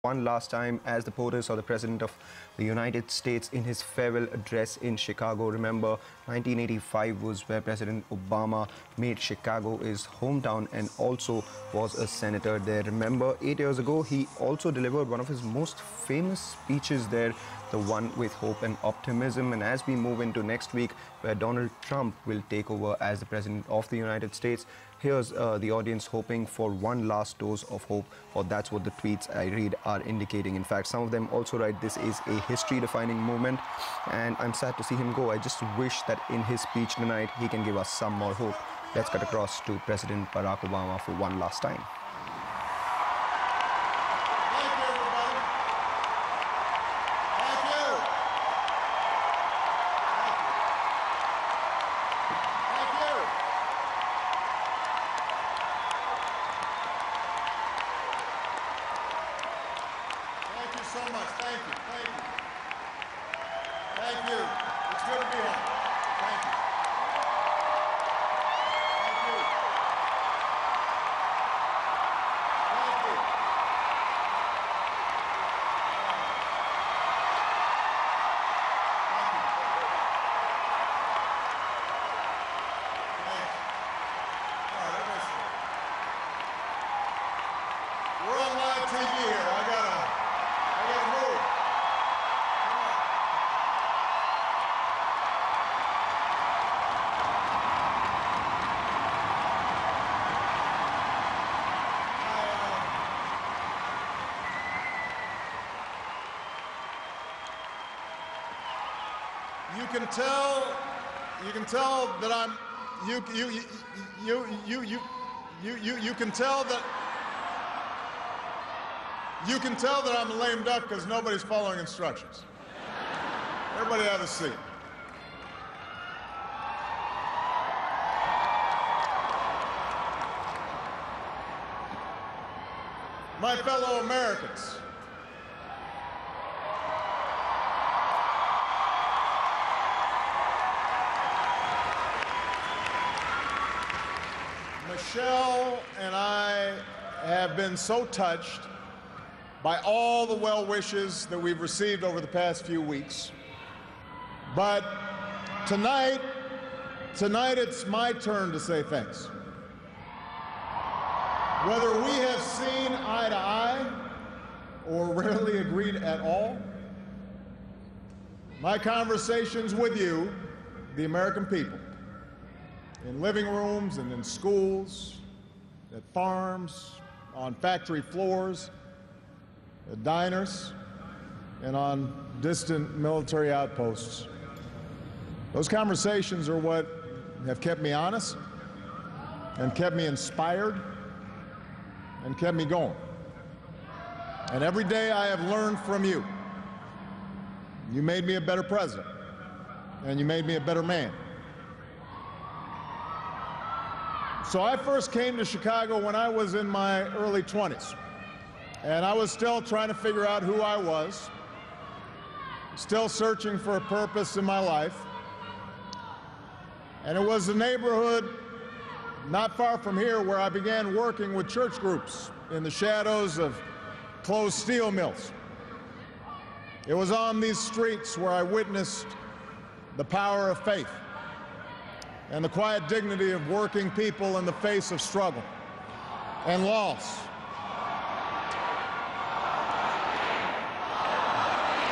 one last time as the POTUS, or the President of the United States, in his farewell address in Chicago. Remember, 1985 was where President Obama made Chicago his hometown and also was a senator there. Remember, 8 years ago, he also delivered one of his most famous speeches there, the one with hope and optimism. And as we move into next week, where Donald Trump will take over as the President of the United States, here's the audience hoping for one last dose of hope, or that's what the tweets I read are indicating. In fact, some of them also write, this is a history-defining moment, and I'm sad to see him go. I just wish that in his speech tonight, he can give us some more hope. Let's cut across to President Barack Obama for one last time. So much. Thank you. Thank you. Thank you. It's good to be here. Thank you. Thank you. Thank you. Thanks. All right, listen. We're on live TV here. I gotta move. You can tell that I'm you can tell that I'm a lame duck because nobody's following instructions. Everybody have a seat. My fellow Americans, Michelle and I have been so touched by all the well wishes that we've received over the past few weeks. But tonight it's my turn to say thanks. Whether we have seen eye to eye or rarely agreed at all, my conversations with you, the American people, in living rooms and in schools, at farms, on factory floors, at diners, and on distant military outposts. Those conversations are what have kept me honest and kept me inspired and kept me going. And every day I have learned from you. You made me a better president, and you made me a better man. So I first came to Chicago when I was in my early 20s. And I was still trying to figure out who I was, still searching for a purpose in my life. And it was a neighborhood not far from here where I began working with church groups in the shadows of closed steel mills. It was on these streets where I witnessed the power of faith and the quiet dignity of working people in the face of struggle and loss.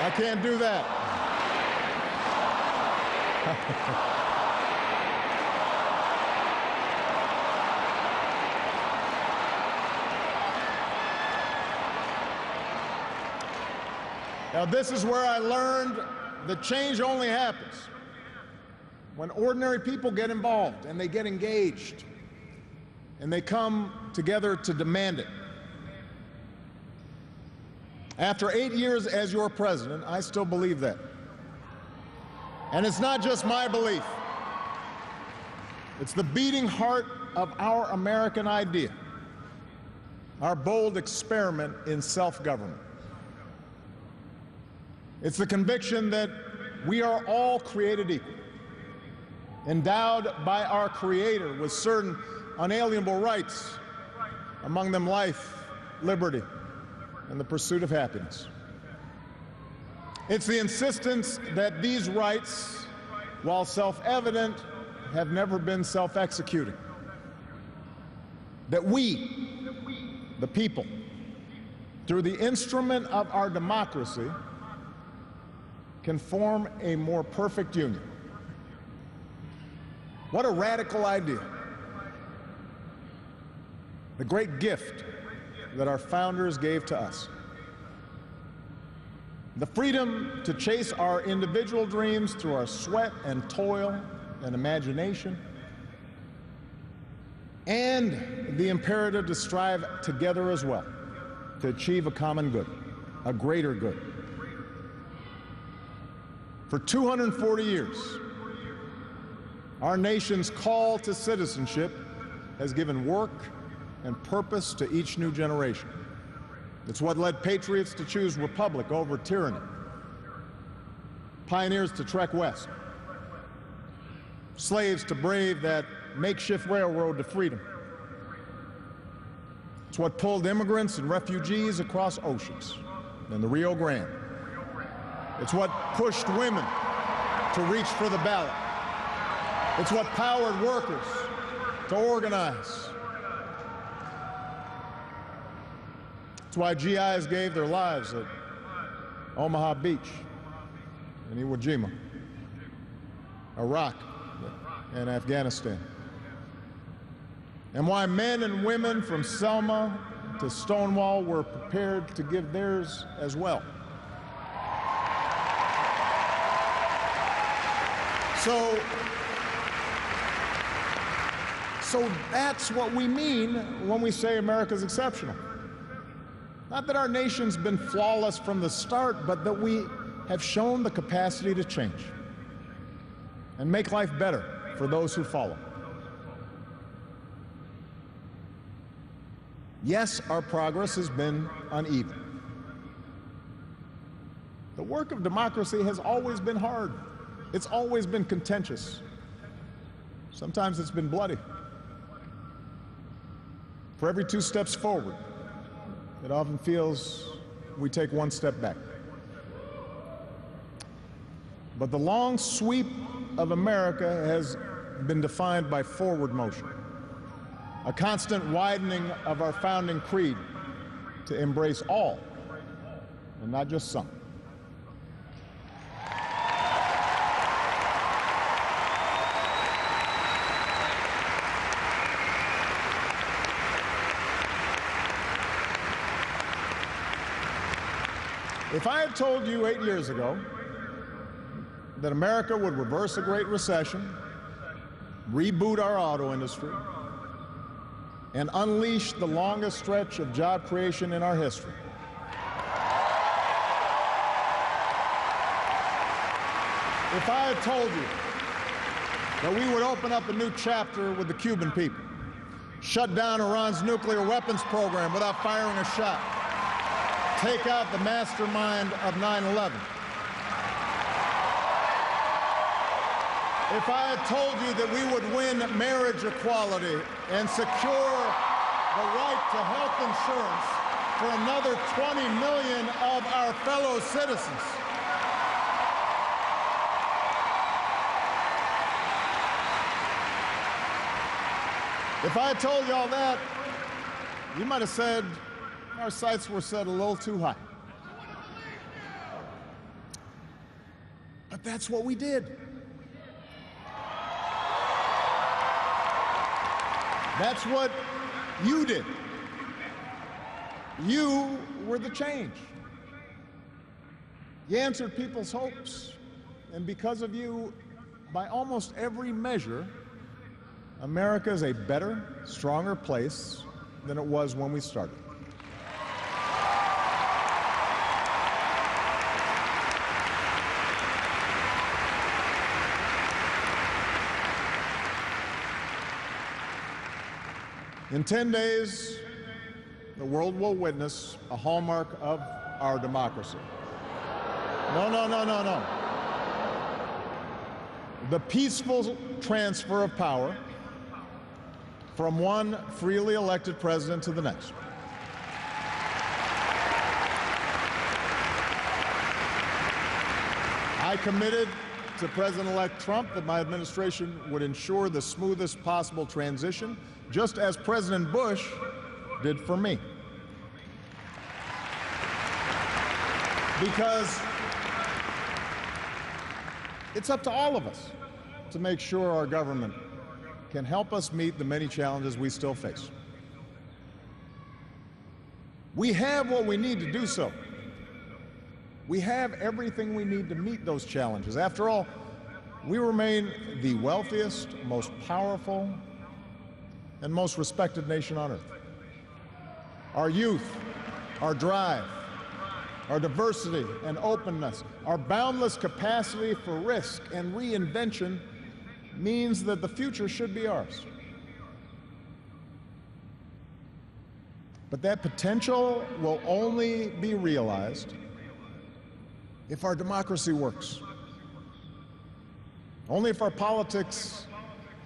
I can't do that. Now, this is where I learned that change only happens when ordinary people get involved and they get engaged and they come together to demand it. After 8 years as your president, I still believe that. And it's not just my belief. It's the beating heart of our American idea, our bold experiment in self-government. It's the conviction that we are all created equal, endowed by our Creator with certain unalienable rights, among them life, liberty, and the pursuit of happiness. It's the insistence that these rights, while self-evident, have never been self-executing. That we, the people, through the instrument of our democracy, can form a more perfect union. What a radical idea. The great gift that our founders gave to us. The freedom to chase our individual dreams through our sweat and toil and imagination, and the imperative to strive together as well to achieve a common good, a greater good. For 240 years, our nation's call to citizenship has given work and purpose to each new generation. It's what led patriots to choose republic over tyranny, pioneers to trek west, slaves to brave that makeshift railroad to freedom. It's what pulled immigrants and refugees across oceans and the Rio Grande. It's what pushed women to reach for the ballot. It's what powered workers to organize. It's why GIs gave their lives at Omaha Beach and Iwo Jima, Iraq, and Afghanistan. And why men and women from Selma to Stonewall were prepared to give theirs as well. So that's what we mean when we say America's exceptional. Not that our nation's been flawless from the start, but that we have shown the capacity to change and make life better for those who follow. Yes, our progress has been uneven. The work of democracy has always been hard. It's always been contentious. Sometimes it's been bloody. For every 2 steps forward, it often feels we take 1 step back. But the long sweep of America has been defined by forward motion, a constant widening of our founding creed to embrace all, and not just some. If I had told you 8 years ago that America would reverse a Great Recession, reboot our auto industry, and unleash the longest stretch of job creation in our history, if I had told you that we would open up a new chapter with the Cuban people, shut down Iran's nuclear weapons program without firing a shot, take out the mastermind of 9/11. If I had told you that we would win marriage equality and secure the right to health insurance for another 20 million of our fellow citizens, if I had told you all that, you might have said our sights were set a little too high. But that's what we did. That's what you did. You were the change. You answered people's hopes, and because of you, by almost every measure, America is a better, stronger place than it was when we started. In 10 days, the world will witness a hallmark of our democracy. No. The peaceful transfer of power from one freely elected president to the next. I committed to President-elect Trump that my administration would ensure the smoothest possible transition, just as President Bush did for me. Because it's up to all of us to make sure our government can help us meet the many challenges we still face. We have what we need to do so. We have everything we need to meet those challenges. After all, we remain the wealthiest, most powerful, and most respected nation on earth. Our youth, our drive, our diversity and openness, our boundless capacity for risk and reinvention means that the future should be ours. But that potential will only be realized if our democracy works. Only if our politics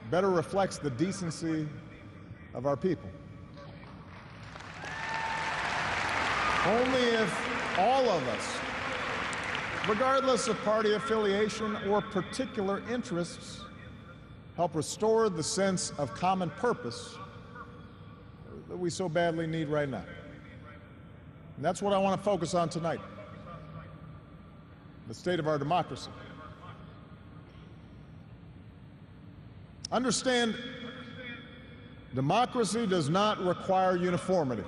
better reflects the decency of our people. Only if all of us, regardless of party affiliation or particular interests, help restore the sense of common purpose that we so badly need right now. And that's what I want to focus on tonight: the state of our democracy. Understand, democracy does not require uniformity.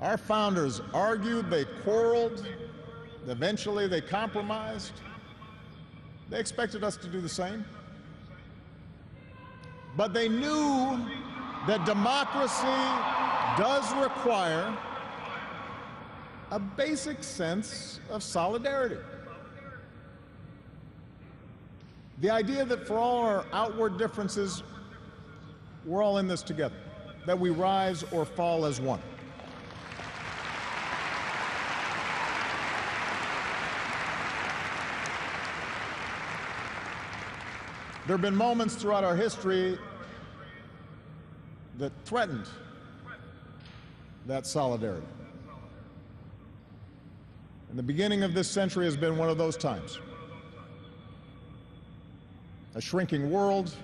Our founders argued, they quarreled, eventually they compromised. They expected us to do the same. But they knew that democracy does require a basic sense of solidarity. The idea that for all our outward differences, we're all in this together, that we rise or fall as one. There have been moments throughout our history that threatened that solidarity. And the beginning of this century has been one of those times. A shrinking world,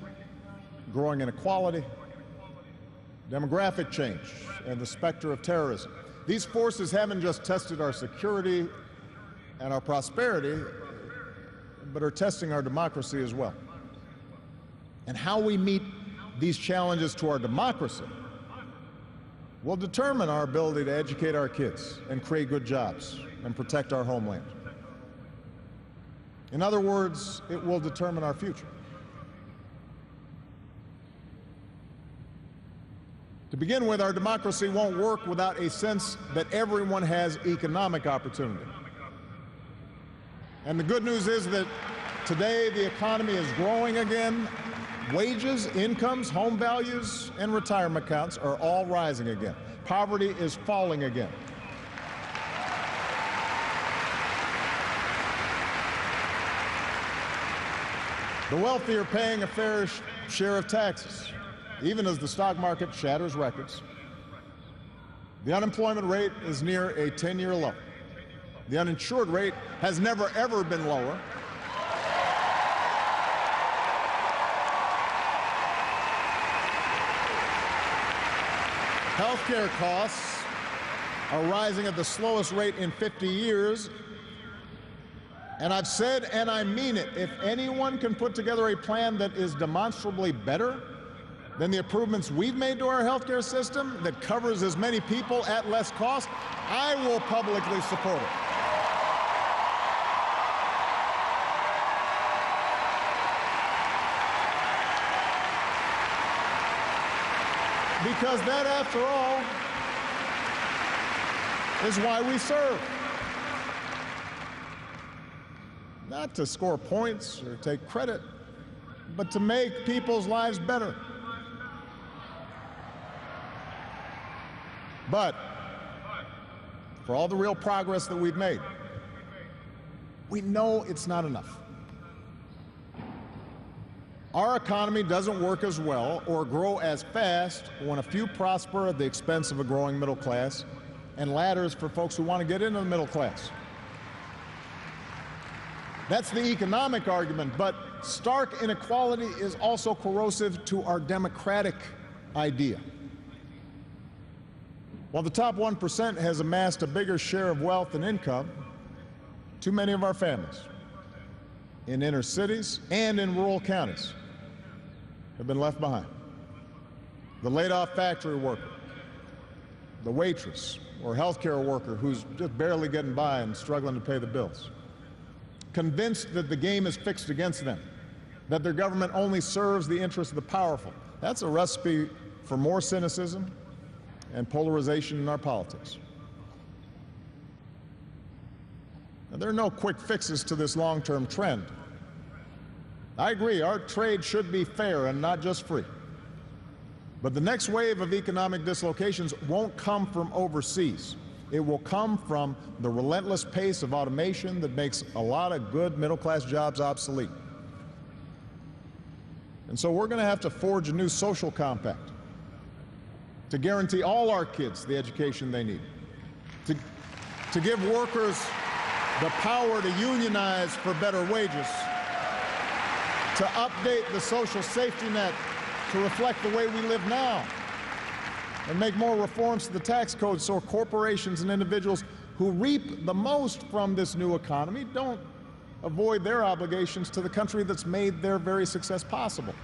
growing inequality, demographic change, and the specter of terrorism. These forces haven't just tested our security and our prosperity, but are testing our democracy as well. And how we meet these challenges to our democracy will determine our ability to educate our kids and create good jobs and protect our homeland. In other words, it will determine our future. To begin with, our democracy won't work without a sense that everyone has economic opportunity. And the good news is that today the economy is growing again. Wages, incomes, home values, and retirement accounts are all rising again. Poverty is falling again. The wealthy are paying a fair share of taxes, even as the stock market shatters records. The unemployment rate is near a 10-year low. The uninsured rate has never, ever been lower. Healthcare costs are rising at the slowest rate in 50 years. And I've said, and I mean it, if anyone can put together a plan that is demonstrably better than the improvements we've made to our healthcare system, that covers as many people at less cost, I will publicly support it. Because that, after all, is why we serve. Not to score points or take credit, but to make people's lives better. But for all the real progress that we've made, we know it's not enough. Our economy doesn't work as well or grow as fast when a few prosper at the expense of a growing middle class and ladders for folks who want to get into the middle class. That's the economic argument, but stark inequality is also corrosive to our democratic idea. While the top 1% has amassed a bigger share of wealth and income, too many of our families in inner cities and in rural counties have been left behind. The laid-off factory worker, the waitress or healthcare worker who's just barely getting by and struggling to pay the bills, convinced that the game is fixed against them, that their government only serves the interests of the powerful. That's a recipe for more cynicism and polarization in our politics. Now, there are no quick fixes to this long-term trend. I agree, our trade should be fair and not just free. But the next wave of economic dislocations won't come from overseas. It will come from the relentless pace of automation that makes a lot of good middle-class jobs obsolete. And so we're going to have to forge a new social compact to guarantee all our kids the education they need, to give workers the power to unionize for better wages, to update the social safety net to reflect the way we live now, and make more reforms to the tax code so corporations and individuals who reap the most from this new economy don't avoid their obligations to the country that's made their very success possible.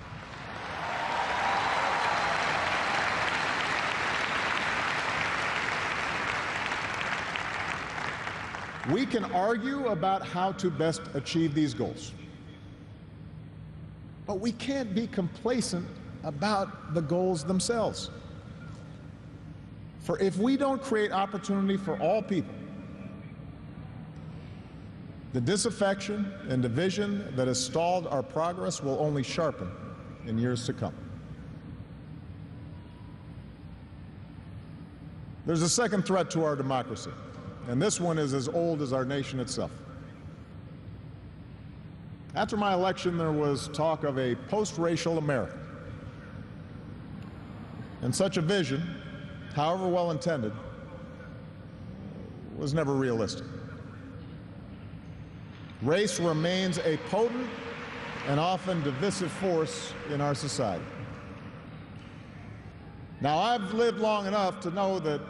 We can argue about how to best achieve these goals, but we can't be complacent about the goals themselves. For if we don't create opportunity for all people, the disaffection and division that has stalled our progress will only sharpen in years to come. There's a second threat to our democracy, and this one is as old as our nation itself. After my election, there was talk of a post-racial America. And such a vision, however well intended, was never realistic. Race remains a potent and often divisive force in our society. Now, I've lived long enough to know that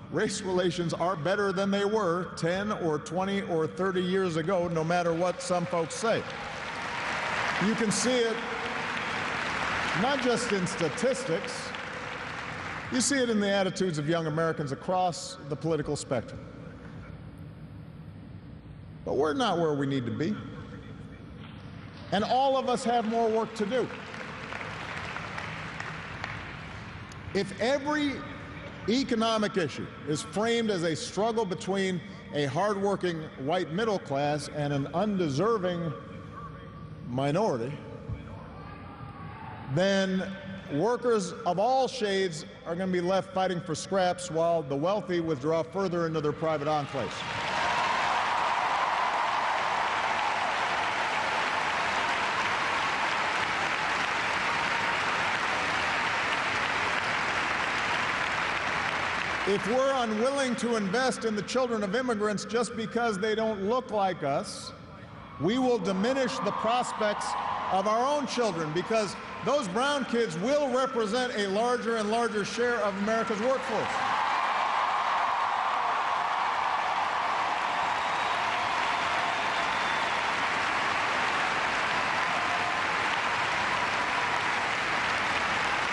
race relations are better than they were 10 or 20 or 30 years ago, no matter what some folks say. You can see it not just in statistics, you see it in the attitudes of young Americans across the political spectrum. But we're not where we need to be. And all of us have more work to do. If every economic issue is framed as a struggle between a hardworking white middle class and an undeserving minority, then workers of all shades are going to be left fighting for scraps while the wealthy withdraw further into their private enclaves. If we're unwilling to invest in the children of immigrants just because they don't look like us, we will diminish the prospects of our own children, because those brown kids will represent a larger and larger share of America's workforce.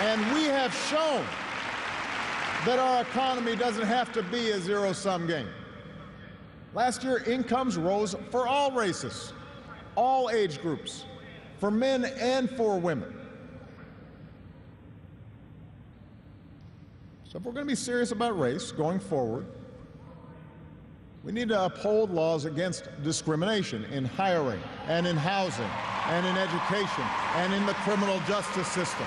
And we have shown that our economy doesn't have to be a zero-sum game. Last year, incomes rose for all races, all age groups, for men and for women. So if we're going to be serious about race going forward, we need to uphold laws against discrimination in hiring and in housing and in education and in the criminal justice system.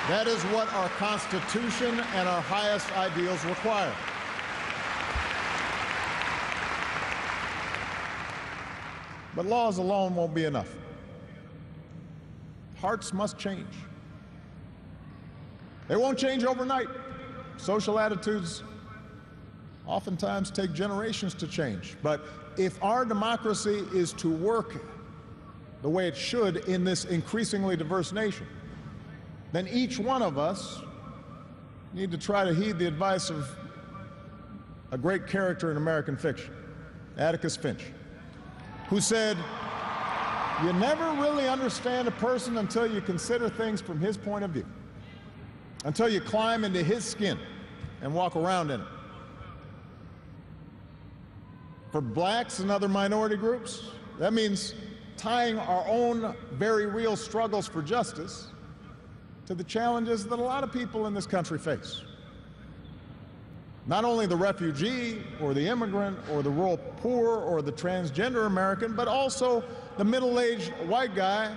That is what our Constitution and our highest ideals require. But laws alone won't be enough. Hearts must change. They won't change overnight. Social attitudes oftentimes take generations to change. But if our democracy is to work the way it should in this increasingly diverse nation, then each one of us need to try to heed the advice of a great character in American fiction, Atticus Finch, who said, "You never really understand a person until you consider things from his point of view, until you climb into his skin and walk around in it." For blacks and other minority groups, that means tying our own very real struggles for justice to the challenges that a lot of people in this country face. Not only the refugee or the immigrant or the rural poor or the transgender American, but also the middle-aged white guy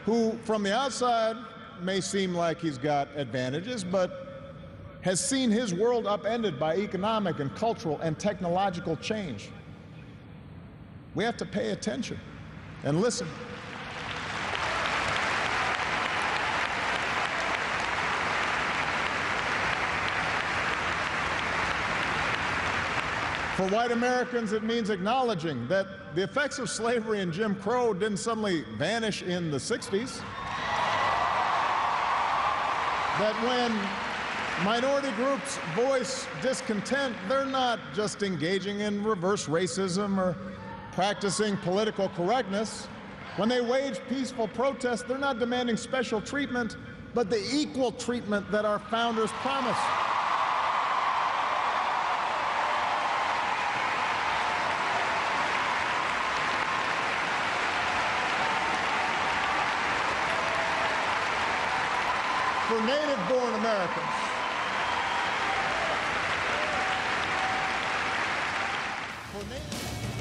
who, from the outside, may seem like he's got advantages, but has seen his world upended by economic and cultural and technological change. We have to pay attention and listen. For white Americans, it means acknowledging that the effects of slavery and Jim Crow didn't suddenly vanish in the 60s. That when minority groups voice discontent, they're not just engaging in reverse racism or practicing political correctness. When they wage peaceful protests, they're not demanding special treatment, but the equal treatment that our founders promised. For native-born Americans, for native